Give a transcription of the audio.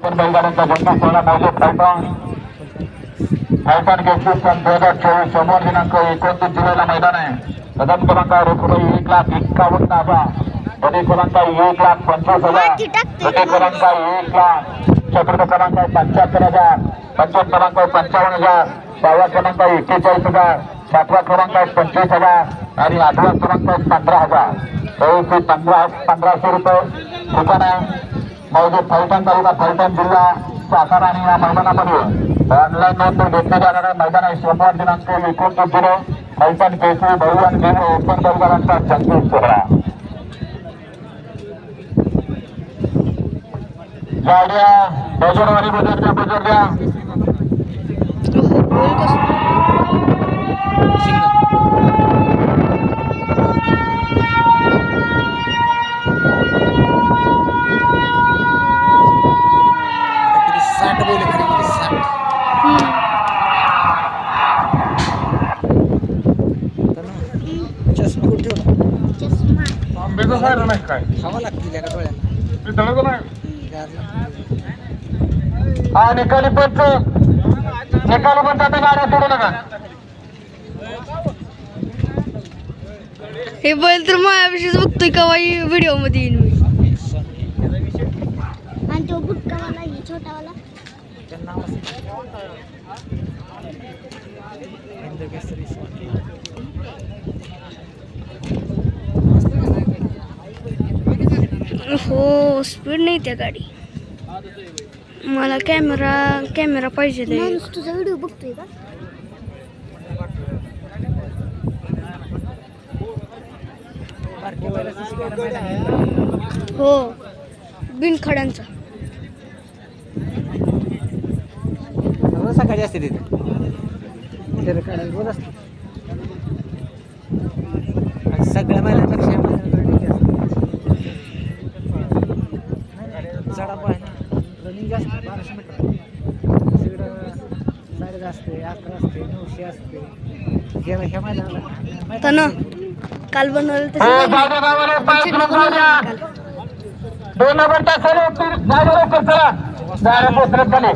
पण बैलगाड्यांचा जंगी सोहळा मौजे पैठण केसरी सन 2024 सोमवार दिनांक 29 जुलैला मैदान आहे. प्रथम क्रमांक रुपये 1,51,000, द्वितीय क्रमांक 1,25,000, तृतीय क्रमांक 1,00,000, चतुर्थ क्रमांक 75,000, पंचम क्रमांक 55,000, सहावा क्रमांक 41,000, सातवा क्रमांक 25,000 आणि आठवा क्रमांक 15,000. 1500 रुपये ठिकाण आहे. मौजे पैठण तालुका पैठण जिल्हा सातारा आणि या मैदानामध्ये ऑनलाईन नोंद घेतली जाणार आहे. मैदान आहे सोमवार दिनांक 29 जुलै. पैठण केसरी बहुवान घेऊन ओपन बैलगाड्यांचा जंगी सोहळा. गाड्या बजरवाडी बजर द्या. काय हवा लागतील का डोळ्याला मी तळतो नाही. हा निकाली पंच आता गाड्या सोडू नका. हे बैल तर माझ्याविषयीच बघतोय केव्हा व्हिडिओ मध्ये येईन मी. आणि तो बुटकावाला छोटावाला हो स्पीड नाही त्या गाडी. मला कॅमेरा पाहिजे. तुझा व्हिडिओ बघतोय का? हो बिनखड्यांचा सकाळी असते तिथे रोज असते. सगळ्या महिन्यापेक्षा रनिंग जास्त 1200 मीटर सगळं 10.5 असते 11 असते 900 असते. ह्या मैदानाला काल बनवलं दोन नंबरचा चला गाड्या पोचरत झाले.